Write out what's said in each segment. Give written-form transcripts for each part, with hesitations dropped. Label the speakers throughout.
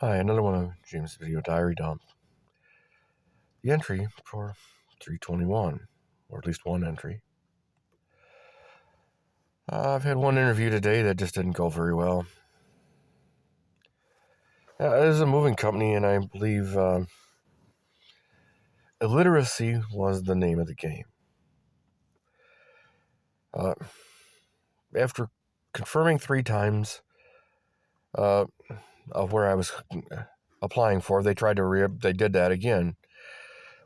Speaker 1: Hi, another one of James' video diary dump. The entry for 321, or at least one entry. I've had one interview today that just didn't go very well. It is a moving company, and I believe illiteracy was the name of the game. After confirming 3 times of where I was applying for, they did that again,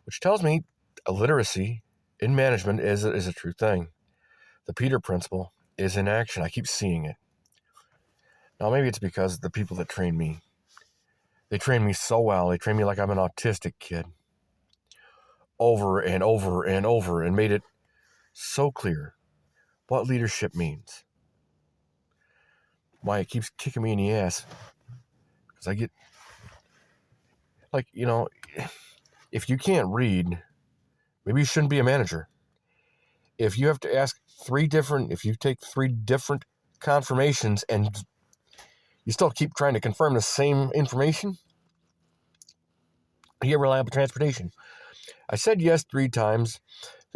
Speaker 1: which tells me illiteracy in management is a true thing. The Peter Principle is in action. I keep seeing it. Now, maybe it's because the people that train me, they train me so well. They train me like I'm an autistic kid over and over and over and made it so clear what leadership means. Why it keeps kicking me in the ass. Because I get, if you can't read, maybe you shouldn't be a manager. If you have to if you take 3 different confirmations and you still keep trying to confirm the same information, you get reliable transportation. I said yes 3 times.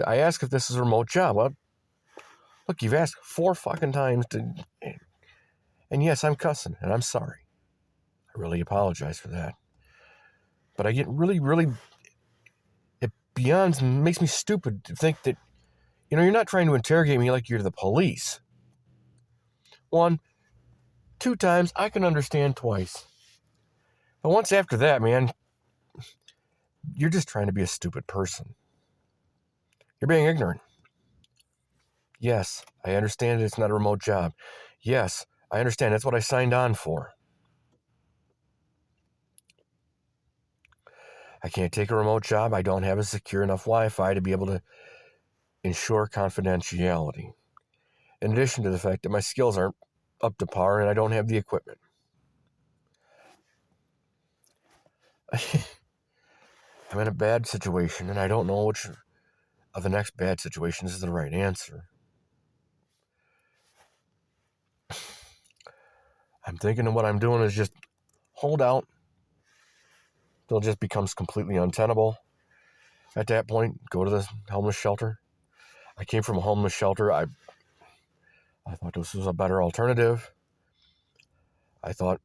Speaker 1: I asked if this is a remote job. Well, look, you've asked 4 fucking times and yes, I'm cussing, and I'm sorry. I really apologize for that. But I get really, it makes me stupid to think that, you're not trying to interrogate me like you're the police. 1, 2 times, I can understand twice. But once after that, man, you're just trying to be a stupid person. You're being ignorant. Yes, I understand it's not a remote job. Yes, I understand. That's what I signed on for. I can't take a remote job. I don't have a secure enough Wi-Fi to be able to ensure confidentiality. In addition to the fact that my skills aren't up to par and I don't have the equipment. I'm in a bad situation and I don't know which of the next bad situations is the right answer. I'm thinking of what I'm doing is just hold out till it just becomes completely untenable. At that point, go to the homeless shelter. I came from a homeless shelter. I thought this was a better alternative. I thought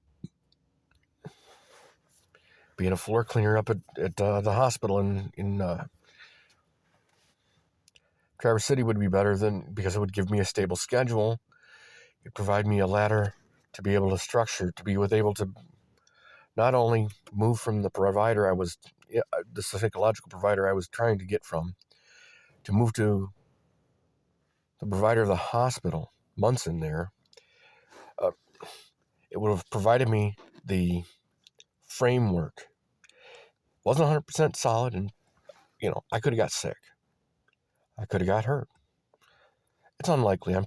Speaker 1: being a floor cleaner up at the hospital in Traverse City would be better because it would give me a stable schedule. It provide me a ladder to be able to structure, to be able to not only move from the the psychological provider I was trying to get from, to move to the provider of the hospital, months in there. It would have provided me the framework. Wasn't 100% solid, and I could have got sick. I could have got hurt. It's unlikely. I'm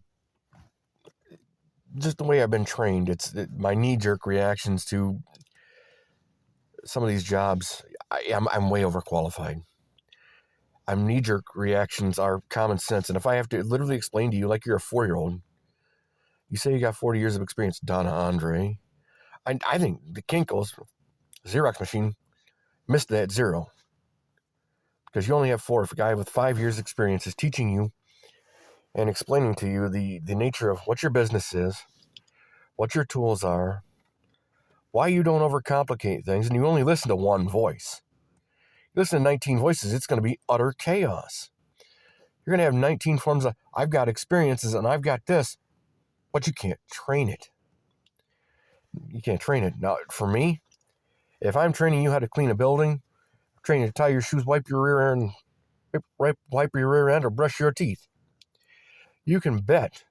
Speaker 1: just the way I've been trained. My knee-jerk reactions to some of these jobs. I'm way overqualified. Knee-jerk reactions are common sense, and if I have to literally explain to you like you're a 4-year-old, you say you got 40 years of experience, Donna Andre. I think the Kinko's Xerox machine missed that 0. Because you only have 4. If a guy with 5 years experience is teaching you and explaining to you the nature of what your business is, what your tools are, why you don't overcomplicate things, and you only listen to one voice. You listen to 19 voices, it's going to be utter chaos. You're going to have 19 forms of, I've got experiences and I've got this, but you can't train it. You can't train it. Now, for me, if I'm training you how to clean a building, training you to tie your shoes, wipe your rear end, or brush your teeth, you can bet.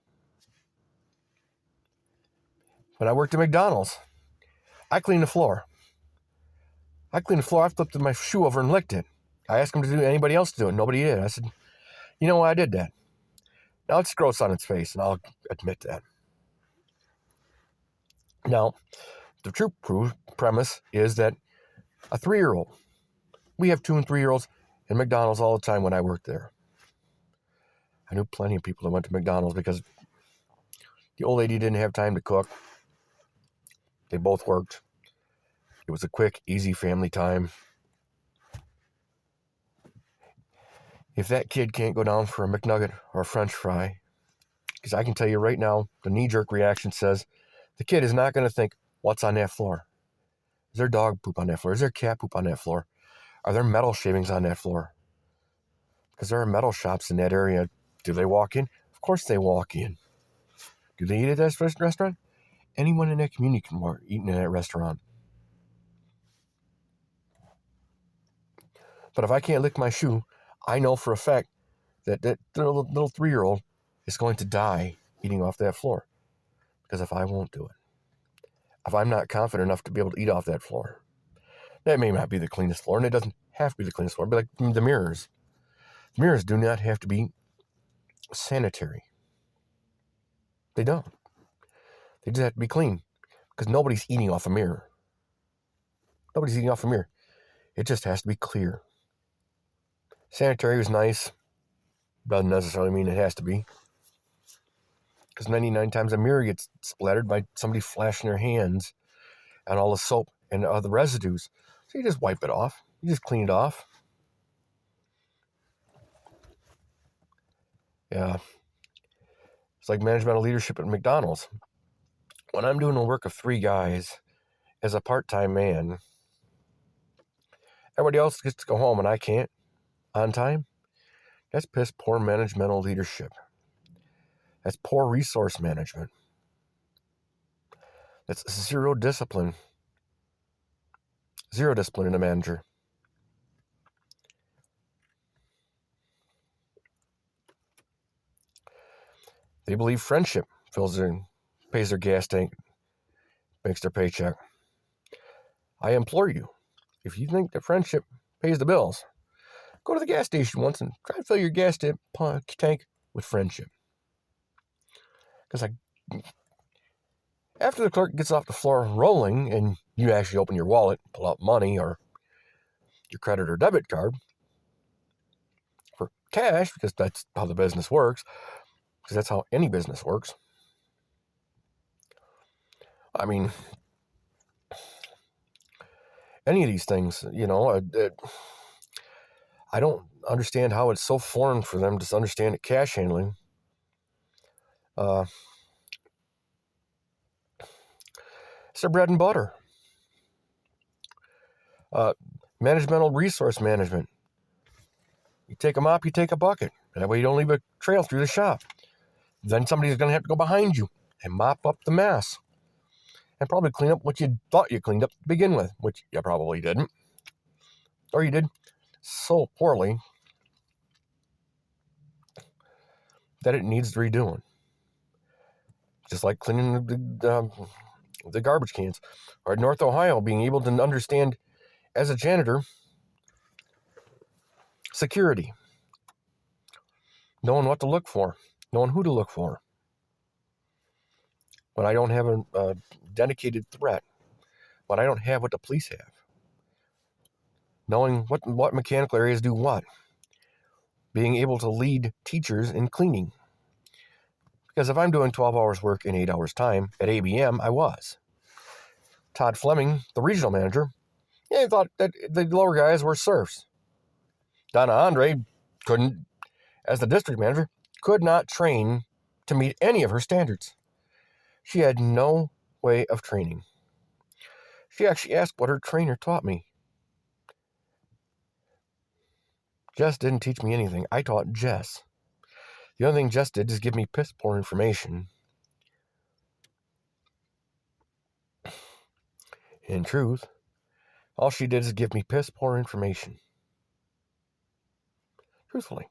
Speaker 1: When I worked at McDonald's, I cleaned the floor. I flipped my shoe over and licked it. I asked them to do anybody else to do it. Nobody did. I said, you know why I did that? Now it's gross on its face, and I'll admit that. Now, the true premise is that a 3-year-old, we have 2 and 3-year-olds in McDonald's all the time when I worked there. I knew plenty of people that went to McDonald's because the old lady didn't have time to cook. They both worked. It was a quick, easy family time. If that kid can't go down for a McNugget or a French fry, because I can tell you right now, the knee-jerk reaction says the kid is not going to think, what's on that floor? Is there dog poop on that floor? Is there cat poop on that floor? Are there metal shavings on that floor? Because there are metal shops in that area. Do they walk in? Of course they walk in. Do they eat at that restaurant? Anyone in that community can eat in that restaurant. But if I can't lick my shoe, I know for a fact that that little 3-year-old is going to die eating off that floor. Because if I won't do it, if I'm not confident enough to be able to eat off that floor, that may not be the cleanest floor, and it doesn't have to be the cleanest floor, but like the mirrors. Mirrors do not have to be sanitary. They don't. They just have to be clean. Because nobody's eating off a mirror. Nobody's eating off a mirror. It just has to be clear. Sanitary is nice. Doesn't necessarily mean it has to be. Because 99 times a mirror gets splattered by somebody flashing their hands and all the soap and the residues. So you just wipe it off. You just clean it off. Yeah. It's like managerial leadership at McDonald's. When I'm doing the work of 3 guys as a part-time man, everybody else gets to go home and I can't on time. That's piss poor managerial leadership. That's poor resource management. That's zero discipline. Zero discipline in a manager. They believe friendship pays their gas tank, makes their paycheck. I implore you, if you think that friendship pays the bills, go to the gas station once and try to fill your gas tank with friendship. Because after the clerk gets off the floor rolling and you actually open your wallet, pull out money or your credit or debit card for cash, because that's how the business works, because that's how any business works. I mean, any of these things, I don't understand how it's so foreign for them to understand that cash handling it's their bread and butter. Managerial resource management. You take a mop, you take a bucket. That way you don't leave a trail through the shop. Then somebody's going to have to go behind you and mop up the mess. And probably clean up what you thought you cleaned up to begin with, which you probably didn't. Or you did so poorly that it needs redoing. Just like cleaning the garbage cans. Or at North Ohio, being able to understand as a janitor security. Knowing what to look for. Knowing who to look for. When I don't have a dedicated threat. When I don't have what the police have. Knowing what mechanical areas do what. Being able to lead teachers in cleaning. Because if I'm doing 12 hours work in 8 hours time, at ABM, I was. Todd Fleming, the regional manager, he thought that the lower guys were serfs. Donna Andre couldn't, as the district manager, could not train to meet any of her standards. She had no way of training. She actually asked what her trainer taught me. Jess didn't teach me anything. I taught Jess. The only thing Jess did is give me piss poor information. In truth, all she did is give me piss poor information. Truthfully.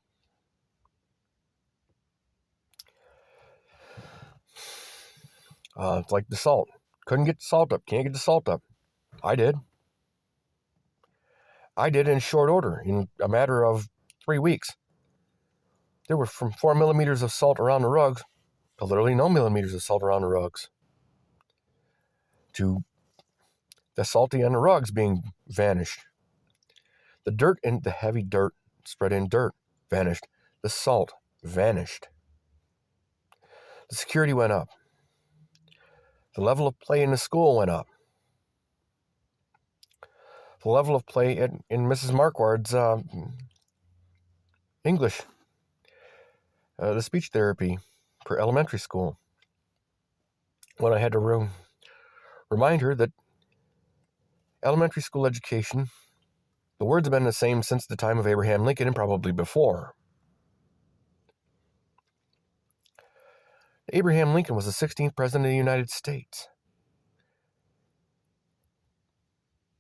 Speaker 1: It's like the salt. Couldn't get the salt up. Can't get the salt up. I did. I did in short order, in a matter of 3 weeks. There were from 4 millimeters of salt around the rugs to literally no millimeters of salt around the rugs. To the salty on the rugs being vanished. The dirt and the heavy dirt, spread in dirt, vanished. The salt vanished. The security went up. The level of play in the school went up. the level of play in Mrs. Marquard's English, the speech therapy for elementary school, when I had to remind her that elementary school education, the words have been the same since the time of Abraham Lincoln and probably before. Abraham Lincoln was the 16th president of the United States.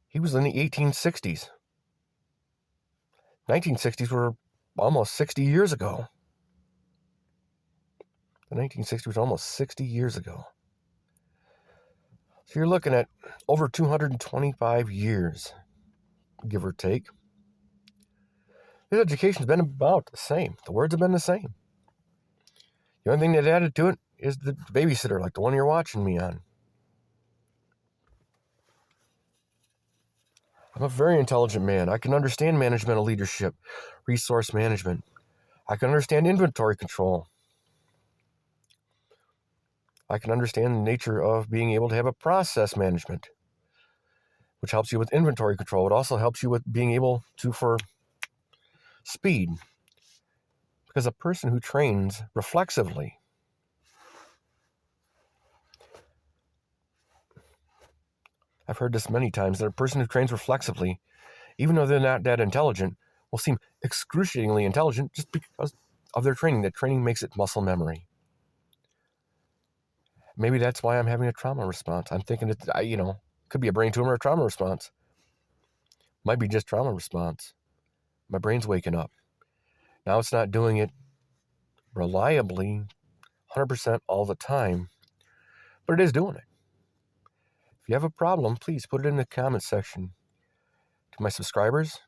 Speaker 1: He was in the 1860s. 1960s were almost 60 years ago. The 1960s was almost 60 years ago. So you're looking at over 225 years, give or take. His education's been about the same. The words have been the same. The only thing that added to it is the babysitter, like the one you're watching me on. I'm a very intelligent man. I can understand management leadership, resource management. I can understand inventory control. I can understand the nature of being able to have a process management, which helps you with inventory control. It also helps you with being able to, for speed, because a person who trains reflexively, I've heard this many times, that a person who trains reflexively, even though they're not that intelligent, will seem excruciatingly intelligent just because of their training. That training makes it muscle memory. Maybe that's why I'm having a trauma response. I'm thinking it, could be a brain tumor or trauma response. Might be just trauma response. My brain's waking up. Now it's not doing it reliably 100% all the time, but it is doing it. If you have a problem, please put it in the comment section. To my subscribers,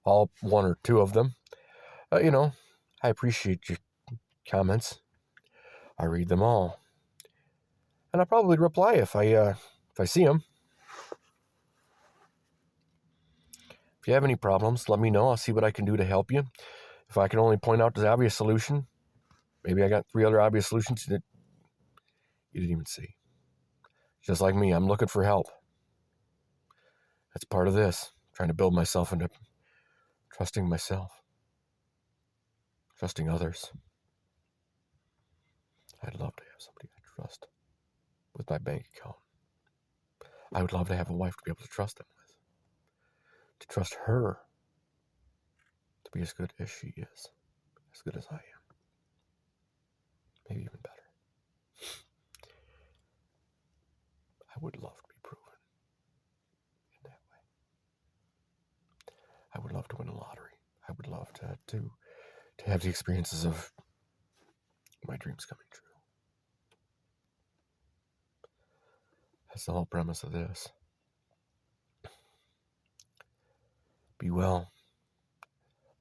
Speaker 1: all one or two of them, I appreciate your comments. I read them all, and I'll probably reply if I see them. If you have any problems, let me know. I'll see what I can do to help you. If I can only point out the obvious solution, maybe I got 3 other obvious solutions that you didn't even see. Just like me, I'm looking for help. That's part of this, trying to build myself into trusting myself, trusting others. I'd love to have somebody I trust with my bank account. I would love to have a wife to be able to trust them with, to trust her to be as good as she is, as good as I am, maybe even better. I would love to be proven in that way. I would love to win a lottery. I would love to have the experiences of my dreams coming true. That's the whole premise of this. Be well.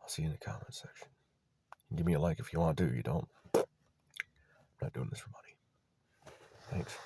Speaker 1: I'll see you in the comment section. Give me a like if you want to. You don't. I'm not doing this for money. Thanks.